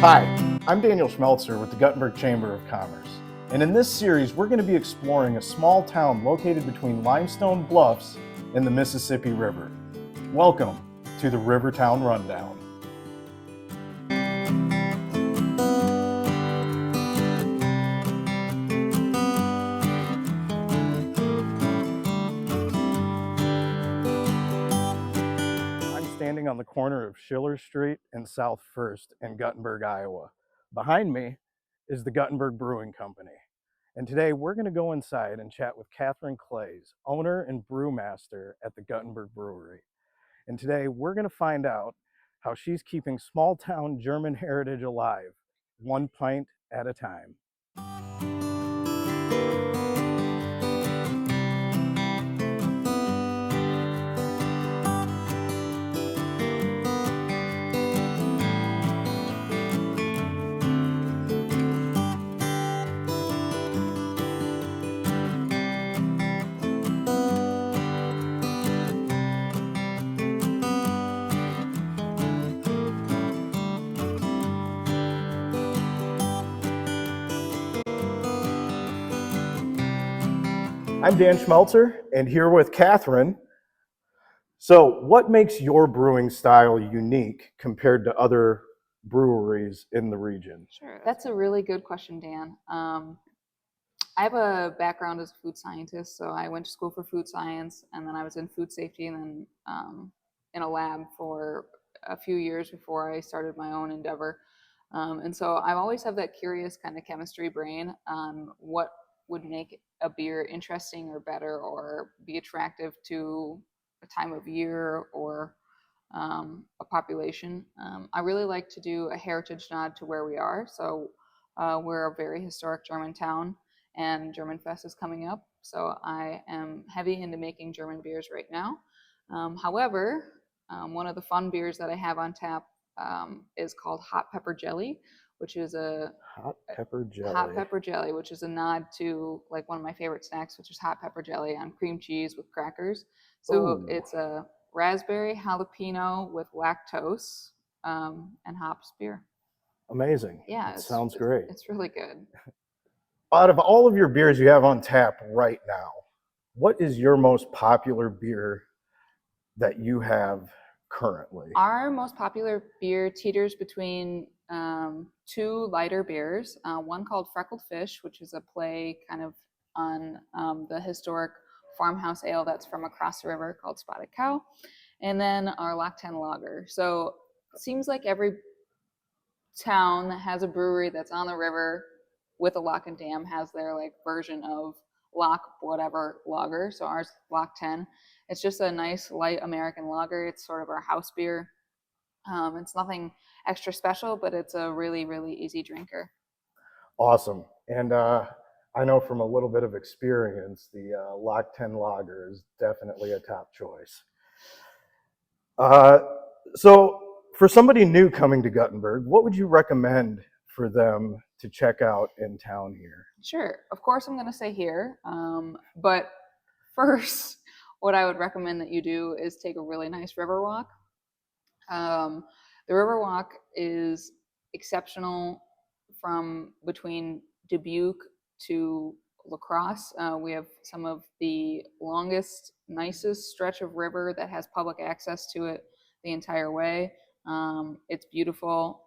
Hi, I'm Daniel Schmeltzer with the Guttenberg Chamber of Commerce. And in this series, we're going to be exploring a small town located between limestone bluffs and the Mississippi River. Welcome to the Rivertown Rundown. I'm standing on the corner of Schiller Street and South First in Guttenberg, Iowa. Behind me is the Guttenberg Brewing Company. And today we're going to go inside and chat with Catherine Clays, owner and brewmaster at the Guttenberg Brewery. And today we're going to find out how she's keeping small town German heritage alive, one pint at a time. I'm Dan Schmeltzer, and here with Catherine. So, what makes your brewing style unique compared to other breweries in the region? Sure, that's a really good question, Dan. I have a background as a food scientist, so I went to school for food science, and then I was in food safety, and then in a lab for a few years before I started my own endeavor. And so I always have that curious kind of chemistry brain on what would make a beer interesting or better or be attractive to a time of year or a population. I really like to do a heritage nod to where we are. So we're a very historic German town, and German Fest is coming up. So I am heavy into making German beers right now. However, one of the fun beers that I have on tap is called Hot Pepper Jelly, which is a Hot pepper jelly. hot pepper jelly, which is a nod to like one of my favorite snacks, which is hot pepper jelly on cream cheese with crackers. So Ooh. it's a raspberry jalapeno with lactose and hops beer. Amazing. Yeah, It sounds great. It's really good. Out of all of your beers you have on tap right now, what is your most popular beer that you have currently? Our most popular beer teeters between two lighter beers, one called Freckled Fish, which is a play kind of on the historic farmhouse ale that's from across the river called Spotted Cow, and then our Lock 10 Lager. So it seems like every town that has a brewery that's on the river with a lock and dam has their like version of lock whatever lager. So ours Lock 10. It's just a nice light American lager. It's sort of our house beer. It's nothing extra special, but it's a really, really easy drinker. Awesome. And I know from a little bit of experience, the Lock 10 Lager is definitely a top choice. So for somebody new coming to Guttenberg, what would you recommend for them to check out in town here? Sure. Of course, I'm going to say here. But first, what I would recommend that you do is take a really nice river walk. The river walk is exceptional from between Dubuque to La Crosse. We have some of the longest, nicest stretch of river that has public access to it the entire way. It's beautiful,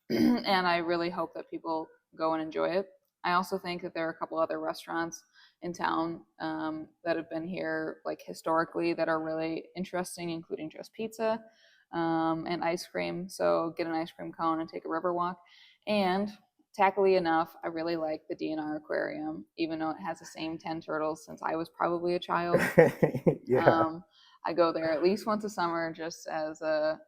and I really hope that people go and enjoy it. I also think that there are a couple other restaurants in town that have been here like historically that are really interesting, including Just Pizza and ice cream. So get an ice cream cone and take a river walk. And tackily enough, I really like the DNR Aquarium, even though it has the same 10 turtles since I was probably a child. Yeah. I go there at least once a summer just as a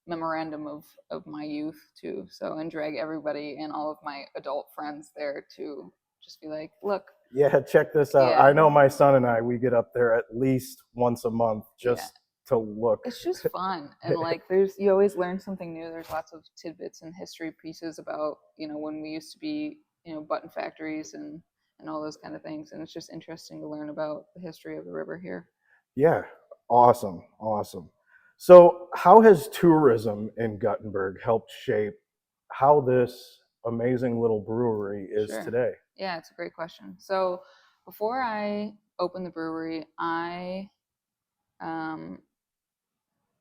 memorandum of my youth too. So and drag everybody and all of my adult friends there to just be like, look. Yeah, check this out. Yeah. I know my son and I, we get up there at least once a month just to look. It's just fun. And like you always learn something new. There's lots of tidbits and history pieces about, when we used to be, button factories and all those kind of things. And it's just interesting to learn about the history of the river here. Yeah, awesome. So how has tourism in Guttenberg helped shape how this amazing little brewery is Sure. today. Yeah, it's a great question. So before I opened the brewery, I um,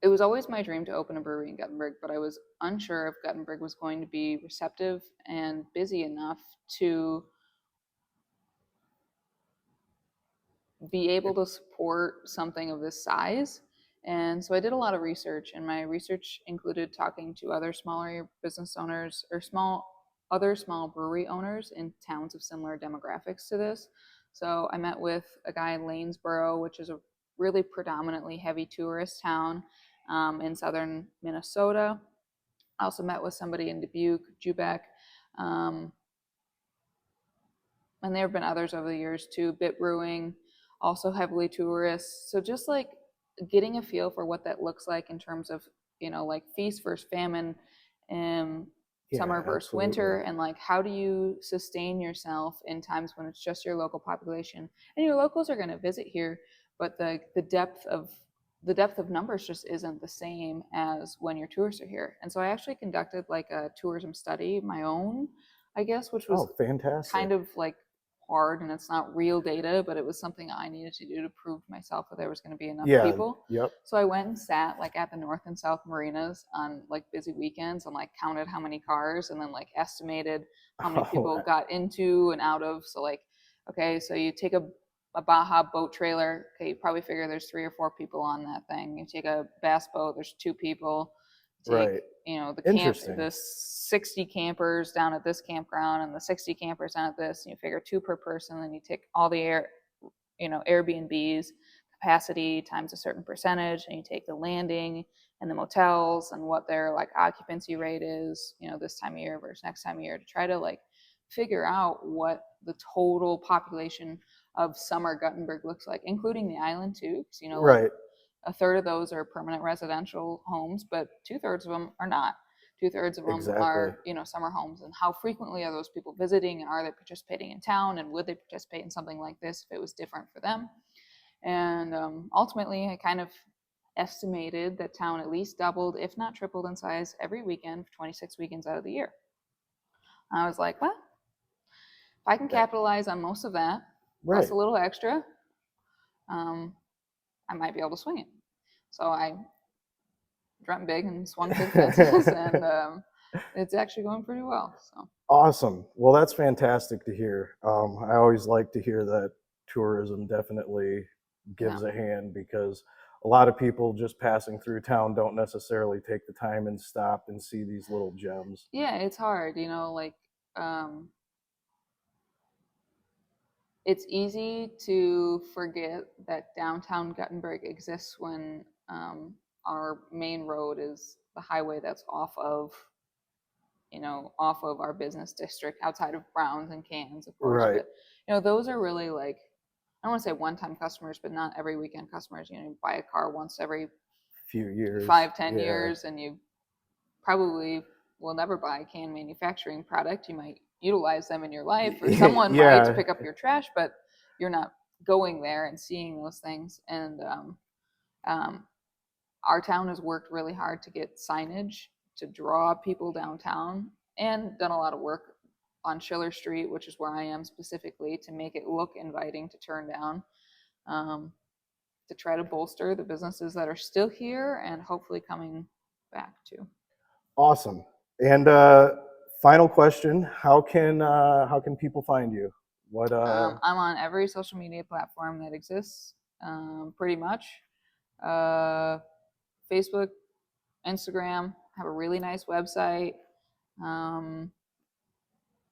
it was always my dream to open a brewery in Guttenberg, but I was unsure if Guttenberg was going to be receptive and busy enough to be able to support something of this size. And so I did a lot of research, and my research included talking to other smaller business owners or other small brewery owners in towns of similar demographics to this. So I met with a guy in Lanesboro, which is a really predominantly heavy tourist town in southern Minnesota. I also met with somebody in Dubuque, Jubec, um, and there have been others over the years too. Bit Brewing, also heavily tourist. So just like getting a feel for what that looks like in terms of like feast versus famine, and Yeah, summer versus absolutely. winter, and like how do you sustain yourself in times when it's just your local population and your locals are going to visit here, but the depth of numbers just isn't the same as when your tourists are here. And so I actually conducted like a tourism study, my own, I guess, which was Oh, fantastic. kind of like hard, and it's not real data, but it was something I needed to do to prove to myself that there was going to be enough Yeah, people. yep. So I went and sat like at the north and south marinas on like busy weekends and like counted how many cars and then like estimated how many Oh, people got into and out of. So like, okay, so you take a Baja boat trailer. Okay, you probably figure there's 3 or 4 people on that thing. You take a bass boat, there's 2 people. Take, right. the Interesting. 60 campers down at this campground and the 60 campers down at this, and you figure 2 per person. Then you take all the Airbnbs capacity times a certain percentage, and you take the landing and the motels and what their like occupancy rate is, this time of year versus next time of year, to try to like figure out what the total population of summer Guttenberg looks like, including the island too. Because like Right. a third of those are permanent residential homes, but 2/3 of them are not. 2/3 of them Exactly. are, summer homes. And how frequently are those people visiting, and are they participating in town, and would they participate in something like this if it was different for them? And ultimately, I kind of estimated that town at least doubled, if not tripled in size every weekend for 26 weekends out of the year. I was like, well, if I can That, capitalize on most of that, plus right. a little extra, um, I might be able to swing it. So I dreamt big and swung for the fences, and it's actually going pretty well. So Awesome. Well, that's fantastic to hear. I always like to hear that tourism definitely yeah, gives a hand, because a lot of people just passing through town don't necessarily take the time and stop and see these little gems. yeah, it's hard, like um, it's easy to forget that downtown Guttenberg exists when our main road is the highway that's off of our business district, outside of Browns and Cans, of course. Right. But those are really like, I don't want to say one-time customers, but not every weekend customers. You buy a car once every Few years. 5, 10 Yeah. years, and you probably will never buy a can manufacturing product. You might utilize them in your life, or someone might to Yeah. pick up your trash, but you're not going there and seeing those things. And um, our town has worked really hard to get signage to draw people downtown, and done a lot of work on Schiller Street, which is where I am specifically, to make it look inviting to turn down, um, to try to bolster the businesses that are still here and hopefully coming back too. Awesome. And final question: how can people find you? What I'm on every social media platform that exists, pretty much. Uh, Facebook, Instagram, have a really nice website. Um,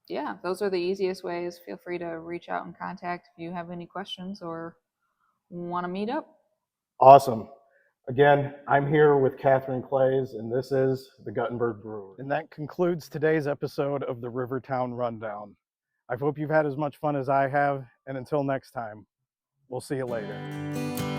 yeah, those are the easiest ways. Feel free to reach out and contact if you have any questions or want to meet up. Awesome. Again, I'm here with Catherine Clays, and this is the Guttenberg Brewery. And that concludes today's episode of the Rivertown Rundown. I hope you've had as much fun as I have, and until next time, we'll see you later.